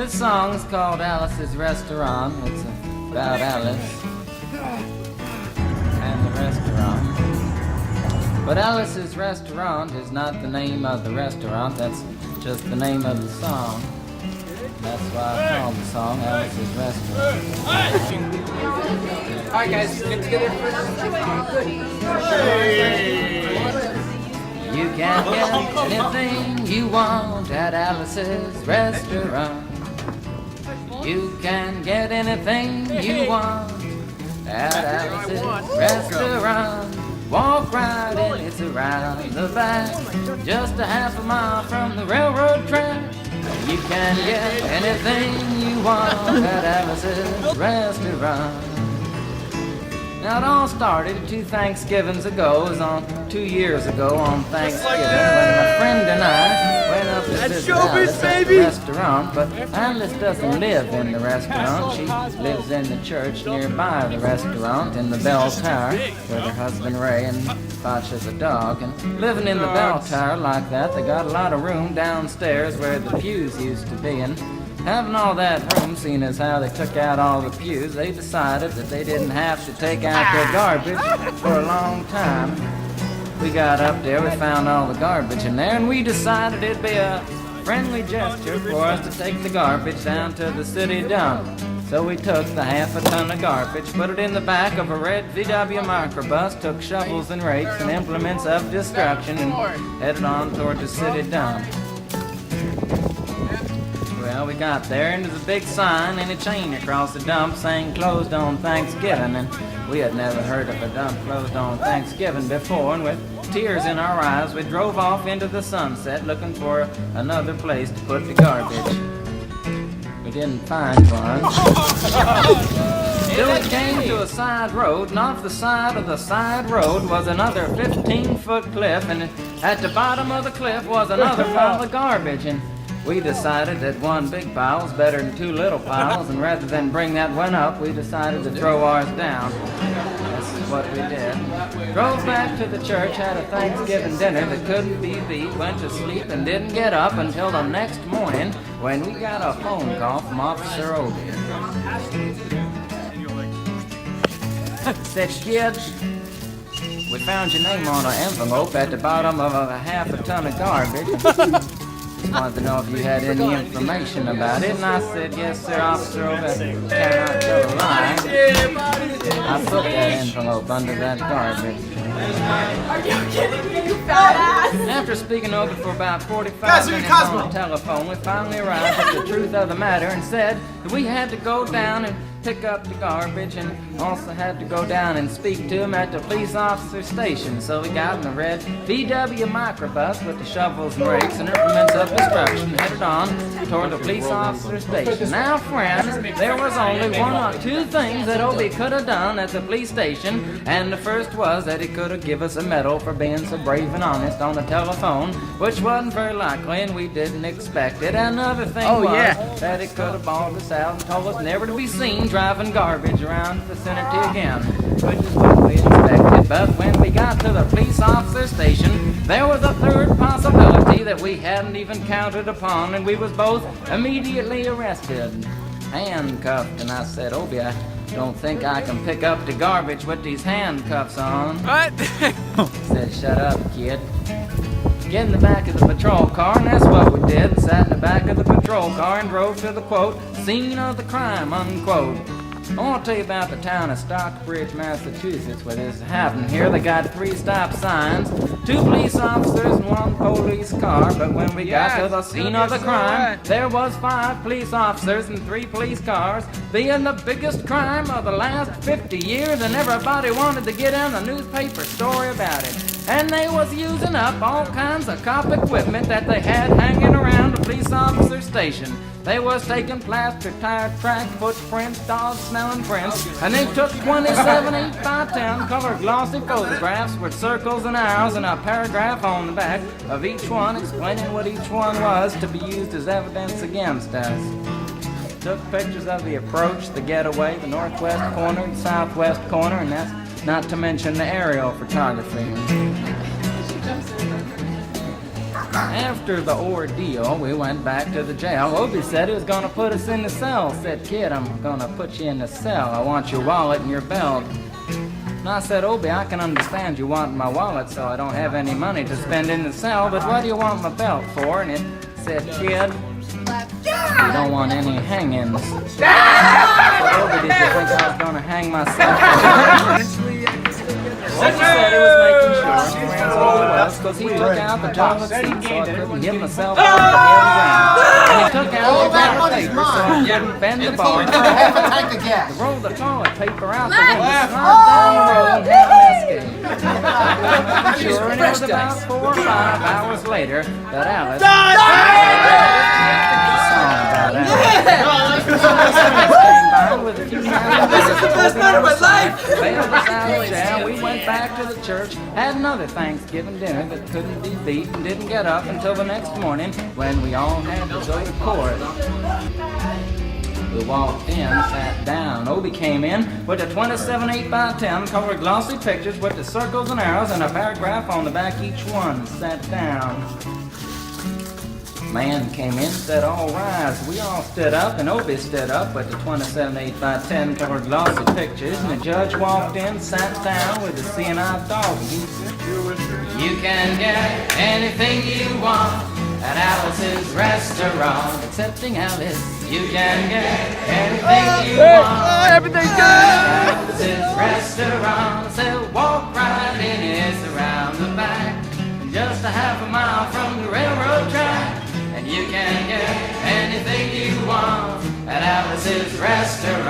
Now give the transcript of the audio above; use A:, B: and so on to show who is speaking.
A: This song's called Alice's Restaurant. It's about Alice and the restaurant. But Alice's Restaurant is not the name of the restaurant, that's just the name of the song. That's why I called the song Alice's Restaurant.
B: Alright guys, get together.
A: You can get anything you want at Alice's Restaurant. You can get anything you want at Alice's Restaurant. Walk right in, it's around the back, just a half a mile from the railroad track. You can get anything you want at Alice's Restaurant. Now it all started 2 Thanksgivings ago. It was on 2 years ago on Thanksgiving when my friend and I went up to visit Alice at the restaurant. But Alice doesn't live in the restaurant. She lives in the church nearby the restaurant in the bell tower with her husband Ray and watches a dog. And living in the bell tower like that, they got a lot of room downstairs where the pews used to be. And having all that room, seeing as how they took out all the pews, they decided that they didn't have to take out their garbage for a long time. We got up there, we found all the garbage in there, and we decided it'd be a friendly gesture for us to take the garbage down to the city dump. So we took the half a ton of garbage, put it in the back of a red VW microbus, took shovels and rakes and implements of destruction, and headed on toward the city dump. Well, we got there, and there's a big sign and a chain across the dump saying closed on Thanksgiving, and we had never heard of a dump closed on Thanksgiving before, and with tears in our eyes, we drove off into the sunset looking for another place to put the garbage. We didn't find one. Till we came to a side road, and off the side of the side road was another 15-foot cliff, and at the bottom of the cliff was another pile of garbage, and we decided that one big pile was better than 2 little piles, and rather than bring that one up, we decided to throw ours down. That's what we did. Drove back to the church, had a Thanksgiving dinner that couldn't be beat, went to sleep and didn't get up until the next morning when we got a phone call from Officer Obie. Said, "Kid, we found your name on an envelope at the bottom of a half a ton of garbage. Just wanted to know if you had any information about it." And I said, "Yes, sir, Officer Obie, cannot tell a lie. I put that envelope under that garbage."
C: Are you kidding me, you fat ass?
A: After speaking over for about 45 minutes on the telephone, we finally arrived at the truth of the matter and said that we had to go down and pick up the garbage and also had to go down and speak to him at the police officer station. So we got in a red VW microbus with the shovels and rakes and implements of destruction and headed on toward the police officer station. Now, friends, there was only 1 or 2 things that Obie could have done at the police station, and the first was that he could have given us a medal for being so brave and honest on the telephone, which wasn't very likely and we didn't expect it. Another thing was that he could have bawled us out and told us never to be seen driving garbage around the vicinity again, which is what we expected. But when we got to the police officer station, there was a third possibility that we hadn't even counted upon, and we was both immediately arrested, handcuffed. And I said, "Obie, I don't think I can pick up the garbage with these handcuffs on."
B: What?
A: He said, "Shut up, kid. Get in the back of the patrol car," and that's what we did. Sat in the back of the patrol car and drove to the, quote, "scene of the crime," unquote. I want to tell you about the town of Stockbridge, Massachusetts, where this happened here. They got 3 stop signs, 2 police officers and 1 police car. But when we got to the scene of the crime, there was 5 police officers and 3 police cars, being the biggest crime of the last 50 years, and everybody wanted to get in the newspaper story about it. And they was using up all kinds of cop equipment that they had hanging around the police officer station. They was taking plaster, tire track, footprints, dog-smelling prints, and they took 27 8x10 colored glossy photographs with circles and arrows and a paragraph on the back of each one explaining what each one was to be used as evidence against us. Took pictures of the approach, the getaway, the northwest corner, the southwest corner, and that's not to mention the aerial photography. After the ordeal, we went back to the jail. Obie said he was going to put us in the cell. Said, kid, I'm going to put you in the cell. I want your wallet and your belt. And I said, Obie, I can understand you want my wallet, so I don't have any money to spend in the cell, but what do you want my belt for? And it said, kid, you don't want any hangings. So Obie, did you think I was going to hang myself? Obie said he was making sure friends all the was, because he took out the toilet seat so I couldn't get myself off the head ground. And he took out the toilet paper so I couldn't bend the bar. To roll the toilet paper out the window, slide down the road and have an escape. Sure, and it was about 4 or 5 hours later that Alice with a few best night of my life. Bailed us out of jail. We went back to the church, had another Thanksgiving dinner that couldn't be beat, and didn't get up until the next morning when we all had to go to court. We walked in, sat down. Obie came in with a 27 8x10 colored glossy pictures with the circles and arrows and a paragraph on the back each one. Sat down. Man came in, said, all rise. We all stood up, and Obie stood up with the 27 8x10 colored glossy pictures, and the judge walked in, sat down with the seeing eye dog, and he said, you can get anything you want at Alice's restaurant, excepting Alice. You can get anything you want.
B: Everything's good.
A: At Alice's restaurant. So walk right in, it's around the back, just a half a mile from the railroad track. And you can get anything you want at Alice's restaurant.